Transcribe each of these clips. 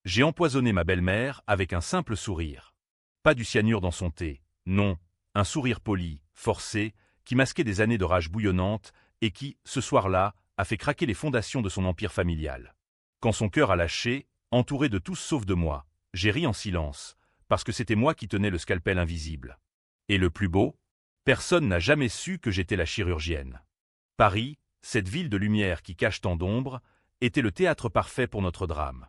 J'ai empoisonné ma belle-mère avec un simple sourire. Pas du cyanure dans son thé, non, un sourire poli, forcé, qui masquait des années de rage bouillonnante et qui, ce soir-là, a fait craquer les fondations de son empire familial. Quand son cœur a lâché, entouré de tous sauf de moi, j'ai ri en silence, parce que c'était moi qui tenais le scalpel invisible. Et le plus beau, personne n'a jamais su que j'étais la chirurgienne. Paris, cette ville de lumière qui cache tant d'ombre, était le théâtre parfait pour notre drame.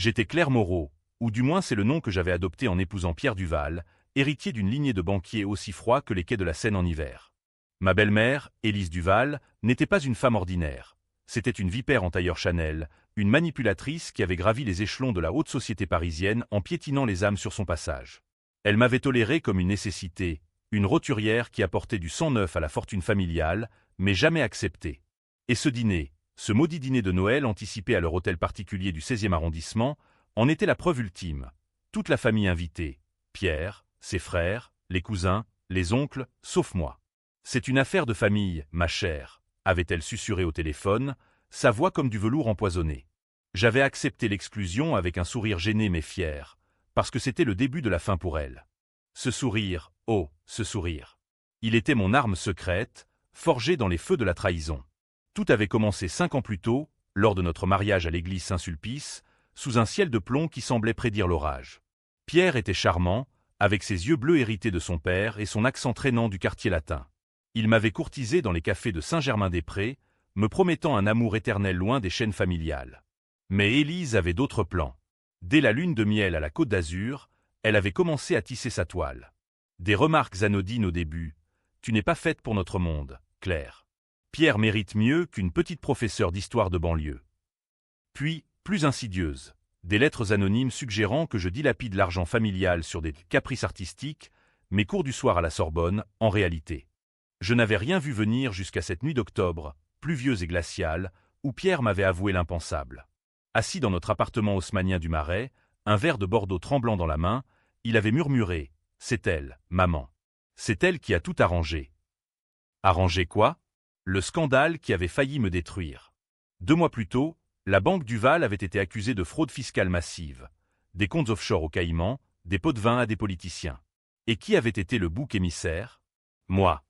J'étais Claire Moreau, ou du moins c'est le nom que j'avais adopté en épousant Pierre Duval, héritier d'une lignée de banquiers aussi froids que les quais de la Seine en hiver. Ma belle-mère, Élise Duval, n'était pas une femme ordinaire. C'était une vipère en tailleur Chanel, une manipulatrice qui avait gravi les échelons de la haute société parisienne en piétinant les âmes sur son passage. Elle m'avait toléré comme une nécessité, une roturière qui apportait du sang neuf à la fortune familiale, mais jamais acceptée. Et ce dîner, ce maudit dîner de Noël anticipé à leur hôtel particulier du 16e arrondissement, en était la preuve ultime. Toute la famille invitée, Pierre, ses frères, les cousins, les oncles, sauf moi. C'est une affaire de famille, ma chère, avait-elle susurré au téléphone, sa voix comme du velours empoisonné. J'avais accepté l'exclusion avec un sourire gêné mais fier, parce que c'était le début de la fin pour elle. Ce sourire, oh, ce sourire. Il était mon arme secrète, forgée dans les feux de la trahison. Tout avait commencé 5 ans plus tôt, lors de notre mariage à l'église Saint-Sulpice, sous un ciel de plomb qui semblait prédire l'orage. Pierre était charmant, avec ses yeux bleus hérités de son père et son accent traînant du quartier latin. Il m'avait courtisé dans les cafés de Saint-Germain-des-Prés, me promettant un amour éternel loin des chaînes familiales. Mais Élise avait d'autres plans. Dès la lune de miel à la Côte d'Azur, elle avait commencé à tisser sa toile. Des remarques anodines au début. « Tu n'es pas faite pour notre monde, Claire. Pierre mérite mieux qu'une petite professeure d'histoire de banlieue. » Puis, plus insidieuse, des lettres anonymes suggérant que je dilapide l'argent familial sur des caprices artistiques, mes cours du soir à la Sorbonne, en réalité. Je n'avais rien vu venir jusqu'à cette nuit d'octobre, pluvieuse et glaciale, où Pierre m'avait avoué l'impensable. Assis dans notre appartement haussmannien du Marais, un verre de Bordeaux tremblant dans la main, il avait murmuré « C'est elle, maman. C'est elle qui a tout arrangé. » Arrangé quoi? Le scandale qui avait failli me détruire. 2 mois plus tôt, la banque Duval avait été accusée de fraude fiscale massive, des comptes offshore aux Caïmans, des pots de vin à des politiciens. Et qui avait été le bouc émissaire? Moi.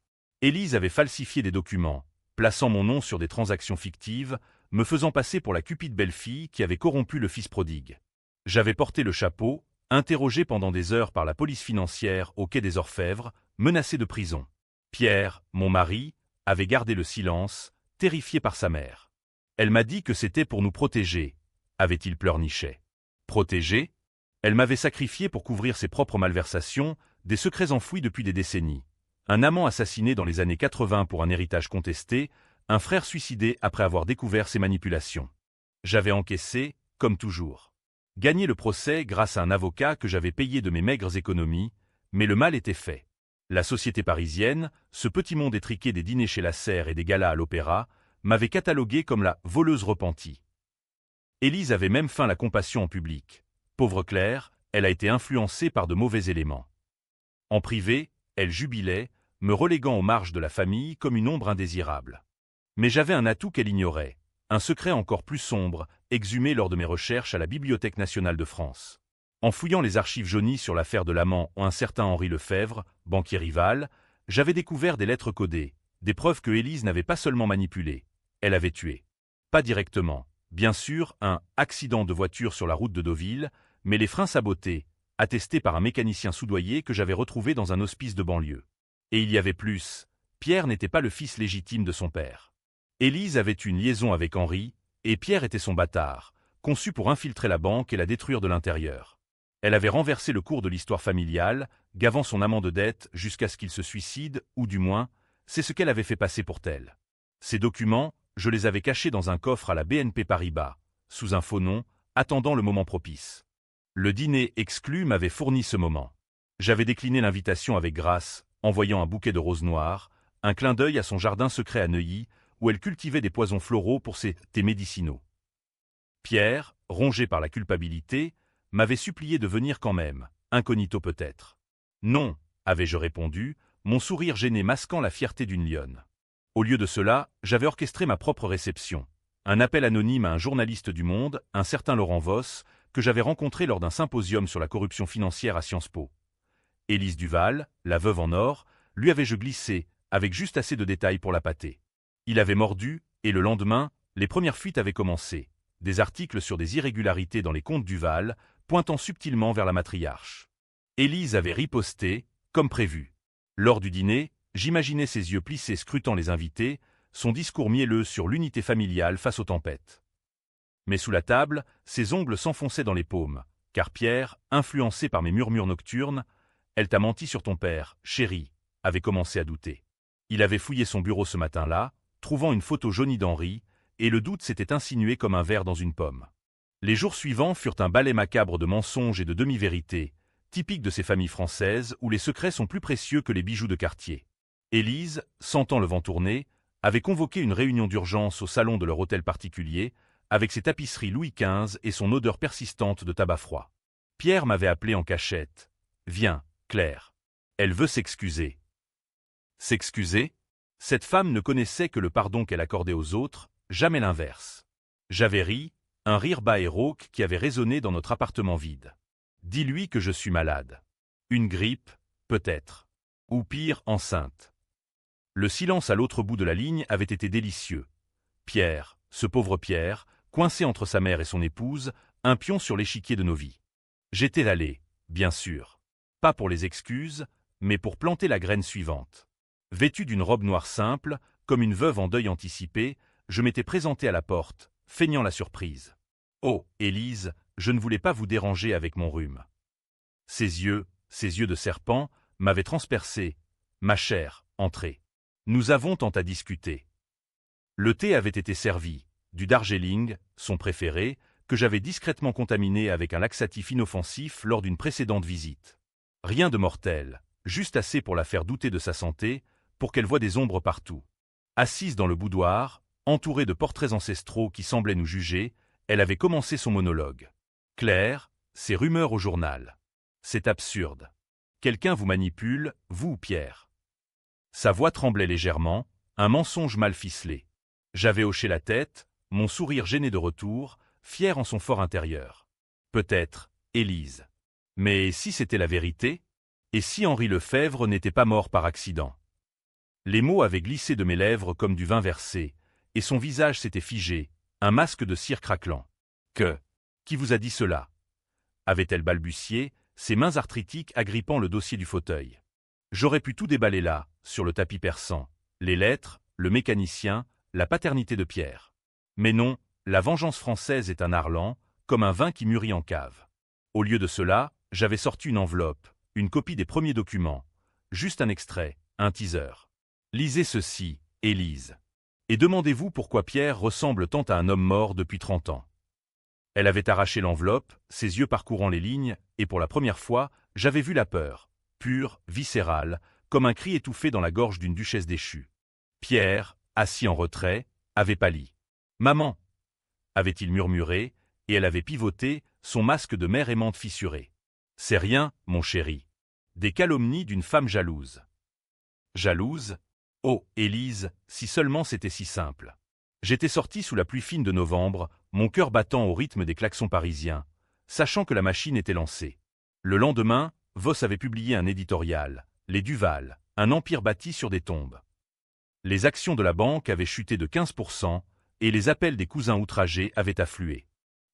Élise avait falsifié des documents, plaçant mon nom sur des transactions fictives, me faisant passer pour la cupide belle-fille qui avait corrompu le fils prodigue. J'avais porté le chapeau, interrogé pendant des heures par la police financière au quai des Orfèvres, menacé de prison. Pierre, mon mari, avait gardé le silence, terrifié par sa mère. Elle m'a dit que c'était pour nous protéger, avait-il pleurniché. Protéger? Elle m'avait sacrifié pour couvrir ses propres malversations, des secrets enfouis depuis des décennies. Un amant assassiné dans les années 80 pour un héritage contesté, un frère suicidé après avoir découvert ses manipulations. J'avais encaissé, comme toujours. Gagné le procès grâce à un avocat que j'avais payé de mes maigres économies, mais le mal était fait. La société parisienne, ce petit monde étriqué des dîners chez la Serre et des galas à l'opéra, m'avait catalogué comme la voleuse repentie. Élise avait même feint la compassion en public. Pauvre Claire, elle a été influencée par de mauvais éléments. En privé, elle jubilait, me reléguant aux marges de la famille comme une ombre indésirable. Mais j'avais un atout qu'elle ignorait, un secret encore plus sombre, exhumé lors de mes recherches à la Bibliothèque nationale de France. En fouillant les archives jaunies sur l'affaire de l'amant un certain Henri Lefebvre, banquier rival, j'avais découvert des lettres codées, des preuves que Élise n'avait pas seulement manipulées, elle avait tué. Pas directement, bien sûr, un « accident de voiture sur la route de Deauville », mais les freins sabotés, attestés par un mécanicien soudoyé que j'avais retrouvé dans un hospice de banlieue. Et il y avait plus, Pierre n'était pas le fils légitime de son père. Élise avait une liaison avec Henri, et Pierre était son bâtard, conçu pour infiltrer la banque et la détruire de l'intérieur. Elle avait renversé le cours de l'histoire familiale, gavant son amant de dettes jusqu'à ce qu'il se suicide, ou du moins, c'est ce qu'elle avait fait passer pour tel. Ces documents, je les avais cachés dans un coffre à la BNP Paribas, sous un faux nom, attendant le moment propice. Le dîner exclu m'avait fourni ce moment. J'avais décliné l'invitation avec grâce, envoyant un bouquet de roses noires, un clin d'œil à son jardin secret à Neuilly, où elle cultivait des poisons floraux pour ses thés médicinaux. Pierre, rongé par la culpabilité, m'avait supplié de venir quand même, incognito peut-être. Non, avais-je répondu, mon sourire gêné masquant la fierté d'une lionne. Au lieu de cela, j'avais orchestré ma propre réception. Un appel anonyme à un journaliste du Monde, un certain Laurent Voss, que j'avais rencontré lors d'un symposium sur la corruption financière à Sciences Po. Élise Duval, la veuve en or, lui avais-je glissé, avec juste assez de détails pour l'appâter. Il avait mordu, et le lendemain, les premières fuites avaient commencé. Des articles sur des irrégularités dans les comptes Duval, pointant subtilement vers la matriarche. Élise avait riposté, comme prévu. Lors du dîner, j'imaginais ses yeux plissés scrutant les invités, son discours mielleux sur l'unité familiale face aux tempêtes. Mais sous la table, ses ongles s'enfonçaient dans les paumes, car Pierre, influencé par mes murmures nocturnes, « Elle t'a menti sur ton père, chérie », avait commencé à douter. Il avait fouillé son bureau ce matin-là, trouvant une photo jaunie d'Henri, et le doute s'était insinué comme un ver dans une pomme. Les jours suivants furent un balai macabre de mensonges et de demi-vérités, typique de ces familles françaises où les secrets sont plus précieux que les bijoux de quartier. Élise, sentant le vent tourner, avait convoqué une réunion d'urgence au salon de leur hôtel particulier, avec ses tapisseries Louis XV et son odeur persistante de tabac froid. Pierre m'avait appelé en cachette. « Viens, Claire. Elle veut s'excuser. » S'excuser? Cette femme ne connaissait que le pardon qu'elle accordait aux autres, jamais l'inverse. J'avais ri, un rire bas et rauque qui avait résonné dans notre appartement vide. Dis-lui que je suis malade. Une grippe, peut-être. Ou pire, enceinte. Le silence à l'autre bout de la ligne avait été délicieux. Pierre, ce pauvre Pierre, coincé entre sa mère et son épouse, un pion sur l'échiquier de nos vies. J'étais allé, bien sûr. Pas pour les excuses, mais pour planter la graine suivante. Vêtu d'une robe noire simple, comme une veuve en deuil anticipé, je m'étais présenté à la porte, feignant la surprise. « Oh, Élise, je ne voulais pas vous déranger avec mon rhume. » Ses yeux de serpent, m'avaient transpercé. « Ma chère, entrez. Nous avons tant à discuter. » Le thé avait été servi, du Darjeeling, son préféré, que j'avais discrètement contaminé avec un laxatif inoffensif lors d'une précédente visite. Rien de mortel, juste assez pour la faire douter de sa santé, pour qu'elle voie des ombres partout. Assise dans le boudoir, entourée de portraits ancestraux qui semblaient nous juger, elle avait commencé son monologue. « Claire, ces rumeurs au journal. C'est absurde. Quelqu'un vous manipule, vous ou Pierre. » Sa voix tremblait légèrement, un mensonge mal ficelé. J'avais hoché la tête, mon sourire gêné de retour, fier en son fort intérieur. Peut-être, Élise. Mais si c'était la vérité? Et si Henri Lefebvre n'était pas mort par accident? Les mots avaient glissé de mes lèvres comme du vin versé, et son visage s'était figé, un masque de cire craquelant. Qui vous a dit cela? Avait-elle balbutié, ses mains arthritiques agrippant le dossier du fauteuil. J'aurais pu tout déballer là, sur le tapis persan, les lettres, le mécanicien, la paternité de Pierre. Mais non, la vengeance française est un art lent, comme un vin qui mûrit en cave. Au lieu de cela, j'avais sorti une enveloppe, une copie des premiers documents, juste un extrait, un teaser. Lisez ceci, Élise. Et demandez-vous pourquoi Pierre ressemble tant à un homme mort depuis 30 ans. Elle avait arraché l'enveloppe, ses yeux parcourant les lignes, et pour la première fois, j'avais vu la peur, pure, viscérale, comme un cri étouffé dans la gorge d'une duchesse déchue. Pierre, assis en retrait, avait pâli. « Maman !» avait-il murmuré, et elle avait pivoté, son masque de mère aimante fissuré. « C'est rien, mon chéri. Des calomnies d'une femme jalouse. » Jalouse? Oh, Élise, si seulement c'était si simple. J'étais sorti sous la pluie fine de novembre, mon cœur battant au rythme des klaxons parisiens, sachant que la machine était lancée. Le lendemain, Voss avait publié un éditorial, Les Duval, un empire bâti sur des tombes. Les actions de la banque avaient chuté de 15%, et les appels des cousins outragés avaient afflué.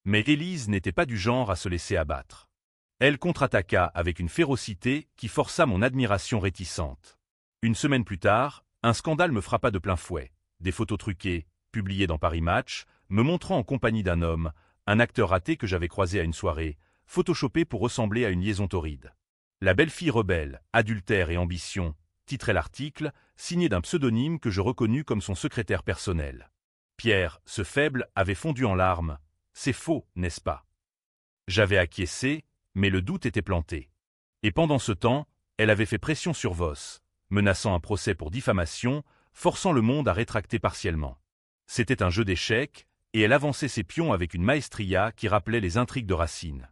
Mais Élise n'était pas du genre à se laisser abattre. Elle contre-attaqua avec une férocité qui força mon admiration réticente. Une semaine plus tard, un scandale me frappa de plein fouet. Des photos truquées, publiées dans Paris Match, me montrant en compagnie d'un homme, un acteur raté que j'avais croisé à une soirée, photoshopé pour ressembler à une liaison torride. La belle-fille rebelle, adultère et ambition, titrait l'article, signé d'un pseudonyme que je reconnus comme son secrétaire personnel. Pierre, ce faible, avait fondu en larmes. C'est faux, n'est-ce pas? J'avais acquiescé, mais le doute était planté. Et pendant ce temps, elle avait fait pression sur Voss, menaçant un procès pour diffamation, forçant le monde à rétracter partiellement. C'était un jeu d'échecs, et elle avançait ses pions avec une maestria qui rappelait les intrigues de Racine.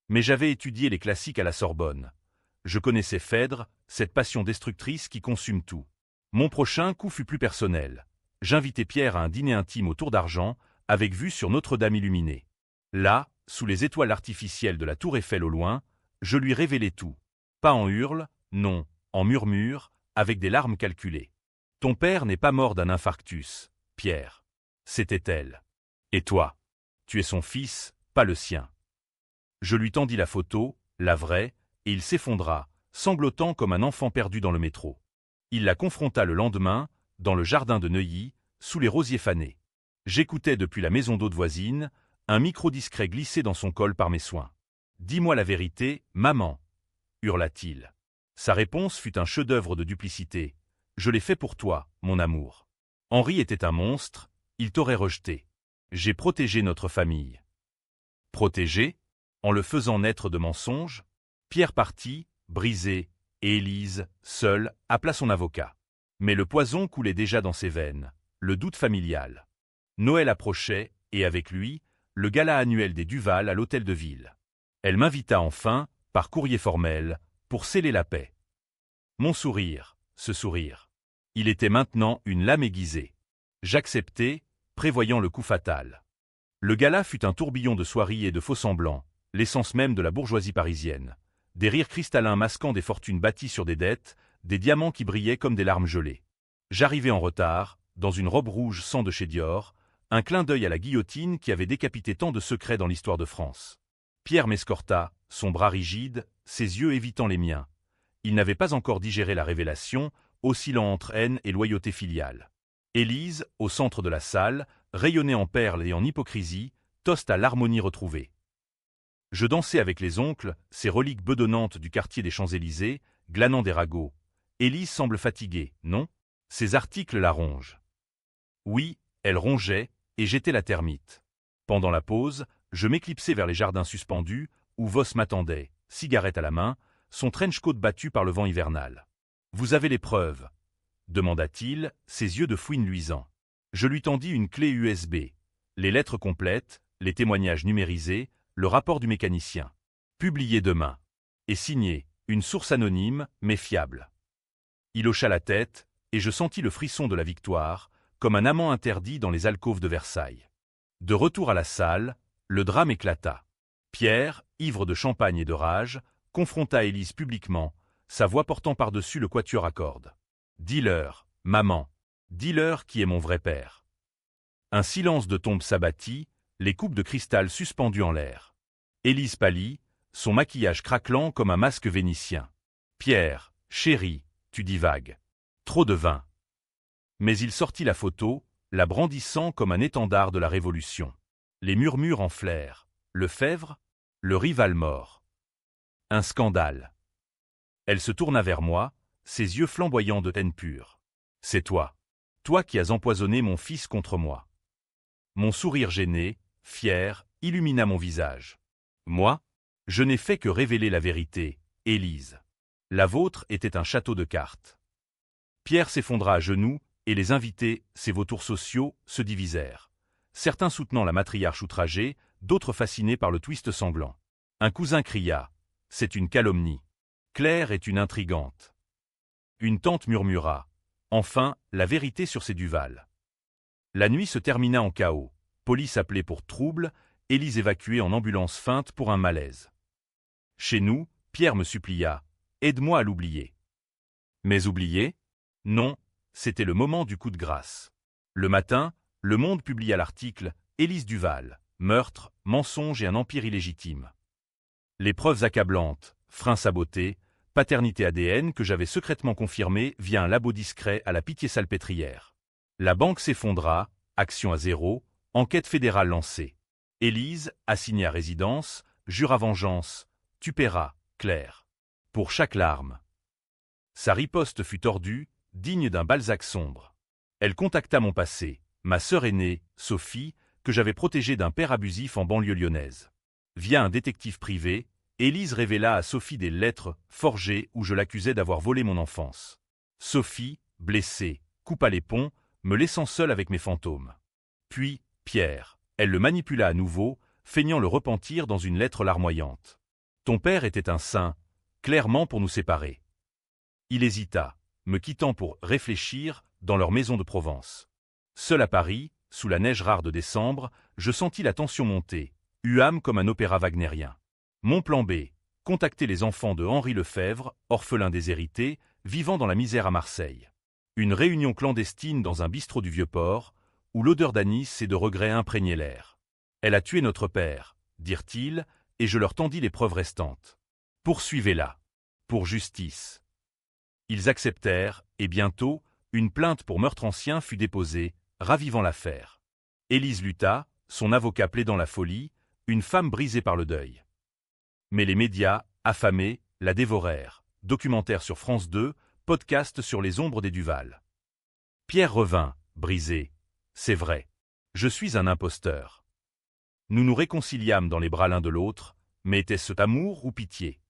Mais j'avais étudié les classiques à la Sorbonne. Je connaissais Phèdre, cette passion destructrice qui consume tout. Mon prochain coup fut plus personnel. J'invitai Pierre à un dîner intime au Tour d'Argent, avec vue sur Notre-Dame illuminée. Là, sous les étoiles artificielles de la tour Eiffel au loin, je lui révélai tout. Pas en hurles, non, en murmures, avec des larmes calculées. Ton père n'est pas mort d'un infarctus, Pierre. C'était elle. Et toi? Tu es son fils, pas le sien. Je lui tendis la photo, la vraie, et il s'effondra, sanglotant comme un enfant perdu dans le métro. Il la confronta le lendemain, dans le jardin de Neuilly, sous les rosiers fanés. J'écoutais depuis la maison d'hôte voisine, un micro discret glissé dans son col par mes soins. « Dis-moi la vérité, maman !» hurla-t-il. Sa réponse fut un chef-d'œuvre de duplicité. « Je l'ai fait pour toi, mon amour. Henri était un monstre, il t'aurait rejeté. J'ai protégé notre famille. » Protégé? En le faisant naître de mensonges? Pierre partit, brisé, et Élise, seule, appela son avocat. Mais le poison coulait déjà dans ses veines, le doute familial. Noël approchait, et avec lui, le gala annuel des Duval à l'hôtel de ville. Elle m'invita enfin, par courrier formel, pour sceller la paix. Mon sourire, ce sourire. Il était maintenant une lame aiguisée. J'acceptai, prévoyant le coup fatal. Le gala fut un tourbillon de soieries et de faux-semblants, l'essence même de la bourgeoisie parisienne. Des rires cristallins masquant des fortunes bâties sur des dettes, des diamants qui brillaient comme des larmes gelées. J'arrivai en retard, dans une robe rouge sang de chez Dior, un clin d'œil à la guillotine qui avait décapité tant de secrets dans l'histoire de France. Pierre m'escorta, son bras rigide, ses yeux évitant les miens. Il n'avait pas encore digéré la révélation, oscillant entre haine et loyauté filiale. Élise, au centre de la salle, rayonnait en perles et en hypocrisie, toste à l'harmonie retrouvée. Je dansais avec les oncles, ces reliques bedonnantes du quartier des Champs-Élysées, glanant des ragots. Élise semble fatiguée, non? Ces articles la rongent. Oui, elle rongeait, et j'étais la termite. Pendant la pause, je m'éclipsai vers les jardins suspendus, où Voss m'attendait, cigarette à la main, son trench-coat battu par le vent hivernal. « Vous avez les preuves ?» demanda-t-il, ses yeux de fouine luisants. Je lui tendis une clé USB, les lettres complètes, les témoignages numérisés, le rapport du mécanicien. Publié demain. Et signé, une source anonyme, mais fiable. Il hocha la tête, et je sentis le frisson de la victoire, comme un amant interdit dans les alcôves de Versailles. De retour à la salle, le drame éclata. Pierre, ivre de champagne et de rage, confronta Élise publiquement, sa voix portant par-dessus le quatuor à cordes. « Dis-leur, maman, dis-leur qui est mon vrai père. » Un silence de tombe s'abattit, les coupes de cristal suspendues en l'air. Élise pâlit, son maquillage craquelant comme un masque vénitien. « Pierre, chéri, tu divagues. Trop de vin. » Mais il sortit la photo, la brandissant comme un étendard de la Révolution. Les murmures enflèrent. Lefebvre, le rival mort. Un scandale. Elle se tourna vers moi, ses yeux flamboyants de haine pure. « C'est toi. Toi qui as empoisonné mon fils contre moi. » Mon sourire gêné, fier, illumina mon visage. Moi, je n'ai fait que révéler la vérité, Élise. La vôtre était un château de cartes. Pierre s'effondra à genoux, et les invités, ces vautours sociaux, se divisèrent. Certains soutenant la matriarche outragée, d'autres fascinés par le twist sanglant. Un cousin cria « C'est une calomnie. Claire est une intrigante. » Une tante murmura « Enfin, la vérité sur ces Duval. » La nuit se termina en chaos. Police appelée pour trouble, Élise évacuée en ambulance feinte pour un malaise. Chez nous, Pierre me supplia « Aide-moi à l'oublier. » Mais oublier? Non, c'était le moment du coup de grâce. Le matin, Le Monde publia l'article « Élise Duval, meurtre, mensonge et un empire illégitime ». Les preuves accablantes, frein saboté, paternité ADN que j'avais secrètement confirmée via un labo discret à la Pitié-Salpêtrière. La banque s'effondra, action à zéro, enquête fédérale lancée. Élise, assignée à résidence, jure à vengeance, tu paieras, Claire. Pour chaque larme. Sa riposte fut tordue, digne d'un Balzac sombre. Elle contacta mon passé, ma sœur aînée, Sophie, que j'avais protégée d'un père abusif en banlieue lyonnaise. Via un détective privé, Élise révéla à Sophie des lettres forgées où je l'accusais d'avoir volé mon enfance. Sophie, blessée, coupa les ponts, me laissant seule avec mes fantômes. Puis, Pierre, elle le manipula à nouveau, feignant le repentir dans une lettre larmoyante. Ton père était un saint, clairement pour nous séparer. Il hésita, me quittant pour réfléchir dans leur maison de Provence. Seul à Paris, sous la neige rare de décembre, je sentis la tension monter, Huam comme un opéra wagnérien. Mon plan B, contacter les enfants de Henri Lefebvre, orphelin déshérité, vivant dans la misère à Marseille. Une réunion clandestine dans un bistrot du Vieux-Port, où l'odeur d'anis et de regret imprégnaient l'air. Elle a tué notre père, dirent-ils, et je leur tendis les preuves restantes. Poursuivez-la. Pour justice. Ils acceptèrent, et bientôt, une plainte pour meurtre ancien fut déposée, ravivant l'affaire. Élise lutta, son avocat plaidant la folie, une femme brisée par le deuil. Mais les médias, affamés, la dévorèrent. Documentaire sur France 2, podcast sur les ombres des Duval. Pierre revint, brisé. C'est vrai. Je suis un imposteur. Nous nous réconciliâmes dans les bras l'un de l'autre, mais était-ce amour ou pitié?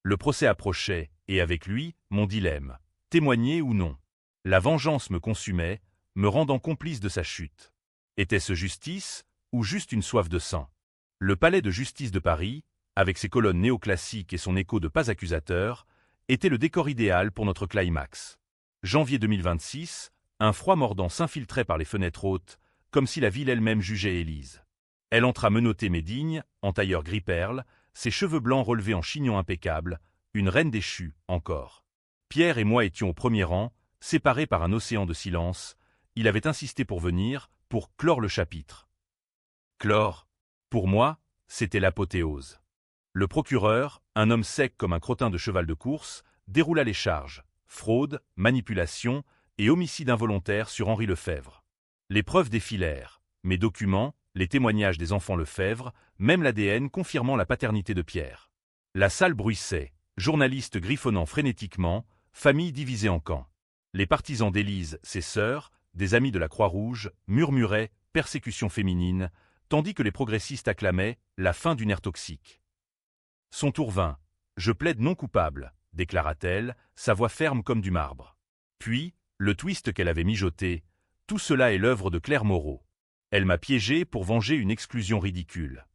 Le procès approchait, et avec lui, mon dilemme. Témoigner ou non? La vengeance me consumait, me rendant complice de sa chute. Était-ce justice, ou juste une soif de sang? Le palais de justice de Paris, avec ses colonnes néoclassiques et son écho de pas accusateur, était le décor idéal pour notre climax. Janvier 2026, un froid mordant s'infiltrait par les fenêtres hautes, comme si la ville elle-même jugeait Élise. Elle entra menottée mais digne, en tailleur gris-perle, ses cheveux blancs relevés en chignon impeccable, une reine déchue, encore. Pierre et moi étions au premier rang, séparés par un océan de silence. Il avait insisté pour venir, pour clore le chapitre. Clore. Pour moi, c'était l'apothéose. Le procureur, un homme sec comme un crottin de cheval de course, déroula les charges, fraude, manipulation et homicide involontaire sur Henri Lefebvre. Les preuves défilèrent, mes documents, les témoignages des enfants Lefebvre, même l'ADN confirmant la paternité de Pierre. La salle bruissait, journalistes griffonnant frénétiquement, famille divisée en camps. Les partisans d'Élise, ses sœurs, des amis de la Croix-Rouge, murmuraient « persécution féminine », tandis que les progressistes acclamaient « la fin d'une ère toxique ». Son tour vint. « Je plaide non coupable », déclara-t-elle, sa voix ferme comme du marbre. Puis, le twist qu'elle avait mijoté, « Tout cela est l'œuvre de Claire Moreau. Elle m'a piégé pour venger une exclusion ridicule. »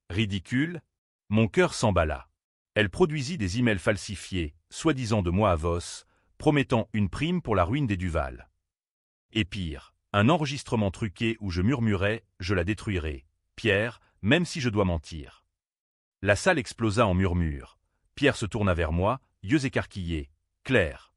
Ridicule? Mon cœur s'emballa. Elle produisit des emails falsifiés, soi-disant de moi à Vos, promettant une prime pour la ruine des Duval. Et pire, un enregistrement truqué où je murmurais « Je la détruirai, Pierre, même si je dois mentir. » La salle explosa en murmures. Pierre se tourna vers moi, yeux écarquillés. « Claire. »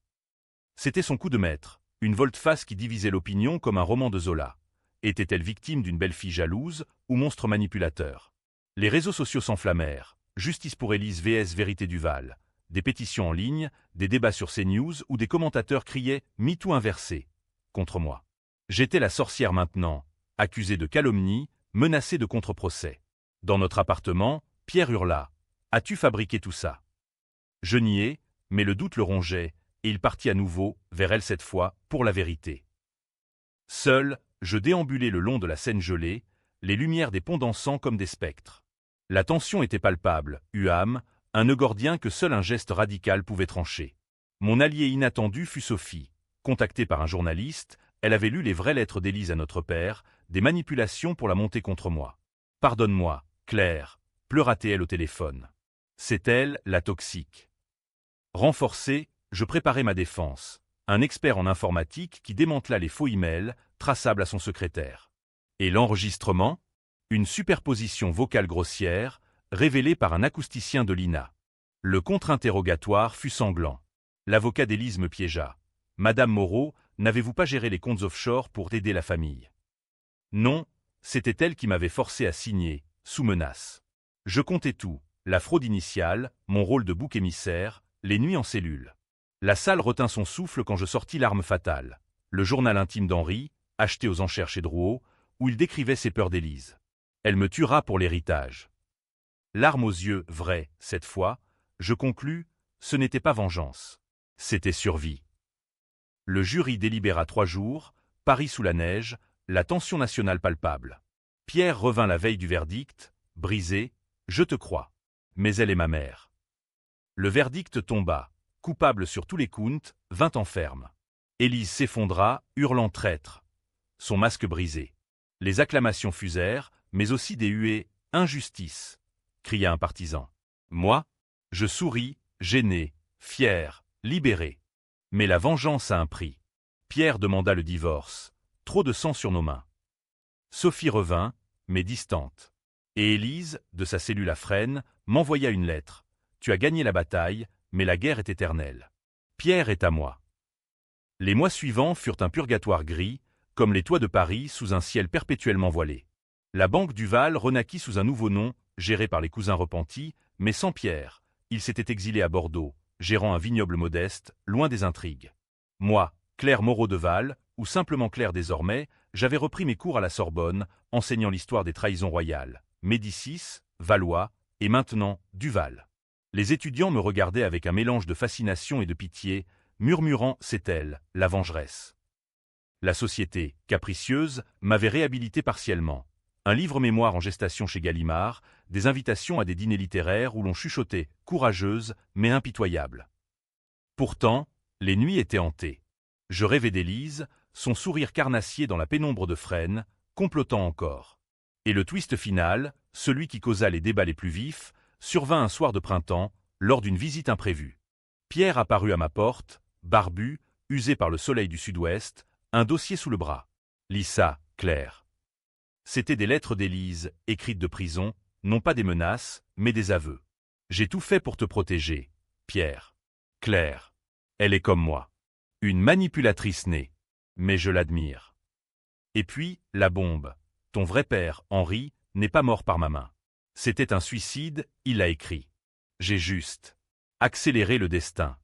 C'était son coup de maître, une volte-face qui divisait l'opinion comme un roman de Zola. Était-elle victime d'une belle-fille jalouse ou monstre manipulateur? Les réseaux sociaux s'enflammèrent. Justice pour Élise vs Vérité Duval. Des pétitions en ligne, des débats sur CNews où des commentateurs criaient « MeToo inversé » contre moi. J'étais la sorcière maintenant, accusée de calomnie, menacée de contre-procès. Dans notre appartement, Pierre hurla « As-tu fabriqué tout ça ?» Je niai, mais le doute le rongeait, et il partit à nouveau, vers elle cette fois, pour la vérité. Seul, je déambulais le long de la Seine gelée, les lumières des ponts dansant comme des spectres. La tension était palpable, Huam, un nœud gordien que seul un geste radical pouvait trancher. Mon allié inattendu fut Sophie. Contactée par un journaliste, elle avait lu les vraies lettres d'Élise à notre père, des manipulations pour la monter contre moi. « Pardonne-moi, Claire », pleura-t-elle au téléphone. C'est elle, la toxique. Renforcé, je préparais ma défense. Un expert en informatique qui démantela les faux emails, traçables à son secrétaire. Et l'enregistrement? Une superposition vocale grossière, révélée par un acousticien de l'INA. Le contre-interrogatoire fut sanglant. L'avocat d'Élise me piégea. « Madame Moreau, n'avez-vous pas géré les comptes offshore pour aider la famille ?» Non, c'était elle qui m'avait forcé à signer, sous menace. Je comptais tout, la fraude initiale, mon rôle de bouc émissaire, les nuits en cellule. La salle retint son souffle quand je sortis l'arme fatale, le journal intime d'Henri, acheté aux enchères chez Drouot, où il décrivait ses peurs d'Élise. Elle me tuera pour l'héritage. Larmes aux yeux, vraies, cette fois, je conclus, ce n'était pas vengeance. C'était survie. Le jury délibéra 3 jours, Paris sous la neige, la tension nationale palpable. Pierre revint la veille du verdict, brisé, je te crois. Mais elle est ma mère. Le verdict tomba, coupable sur tous les counts, 20 ans ferme. Élise s'effondra, hurlant traître. Son masque brisé. Les acclamations fusèrent, mais aussi des huées, injustice, cria un partisan. Moi, je souris, gêné, fier, libéré. Mais la vengeance a un prix. Pierre demanda le divorce. Trop de sang sur nos mains. Sophie revint, mais distante. Et Élise, de sa cellule à Fresnes, m'envoya une lettre. Tu as gagné la bataille, mais la guerre est éternelle. Pierre est à moi. Les mois suivants furent un purgatoire gris, comme les toits de Paris sous un ciel perpétuellement voilé. La banque Duval renaquit sous un nouveau nom, géré par les cousins repentis, mais sans Pierre. Il s'était exilé à Bordeaux, gérant un vignoble modeste, loin des intrigues. Moi, Claire Moreau-Deval, ou simplement Claire désormais, j'avais repris mes cours à la Sorbonne, enseignant l'histoire des trahisons royales, Médicis, Valois, et maintenant Duval. Les étudiants me regardaient avec un mélange de fascination et de pitié, murmurant « c'est elle, la vengeresse ». La société, capricieuse, m'avait réhabilité partiellement. Un livre-mémoire en gestation chez Gallimard, des invitations à des dîners littéraires où l'on chuchotait, courageuse, mais impitoyable. Pourtant, les nuits étaient hantées. Je rêvais d'Élise, son sourire carnassier dans la pénombre de Fresnes, complotant encore. Et le twist final, celui qui causa les débats les plus vifs, survint un soir de printemps, lors d'une visite imprévue. Pierre apparut à ma porte, barbu, usé par le soleil du sud-ouest, un dossier sous le bras. Lis ça, Claire. C'étaient des lettres d'Élise, écrites de prison, non pas des menaces, mais des aveux. J'ai tout fait pour te protéger, Pierre. Claire. Elle est comme moi. Une manipulatrice née. Mais je l'admire. Et puis, la bombe. Ton vrai père, Henri, n'est pas mort par ma main. C'était un suicide, il l'a écrit. J'ai juste accéléré le destin.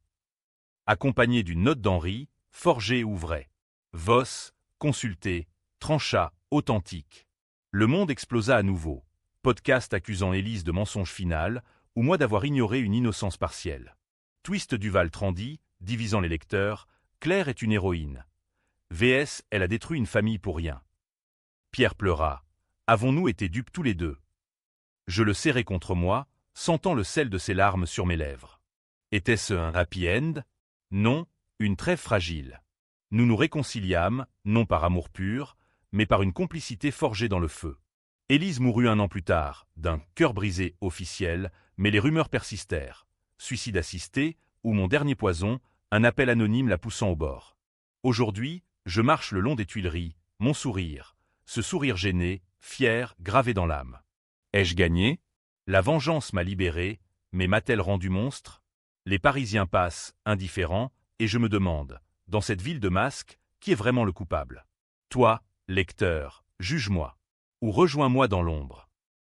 Accompagné d'une note d'Henri, forgée ou vraie. Voss, consulté, trancha, authentique. Le monde explosa à nouveau. Podcast accusant Élise de mensonge final, ou moi d'avoir ignoré une innocence partielle. Twist Duval Trandy, divisant les lecteurs, Claire est une héroïne. VS, elle a détruit une famille pour rien. Pierre pleura. Avons-nous été dupes tous les deux? Je le serrai contre moi, sentant le sel de ses larmes sur mes lèvres. Était-ce un happy end? Non, une trêve fragile. Nous nous réconciliâmes, non par amour pur, mais par une complicité forgée dans le feu. Élise mourut 1 an plus tard, d'un cœur brisé officiel, mais les rumeurs persistèrent. Suicide assisté, ou mon dernier poison, un appel anonyme la poussant au bord. Aujourd'hui, je marche le long des Tuileries, mon sourire, ce sourire gêné, fier, gravé dans l'âme. Ai-je gagné? La vengeance m'a libéré, mais m'a-t-elle rendu monstre? Les Parisiens passent, indifférents, et je me demande, dans cette ville de masques, qui est vraiment le coupable? Toi, lecteur, juge-moi. Ou rejoins-moi dans l'ombre.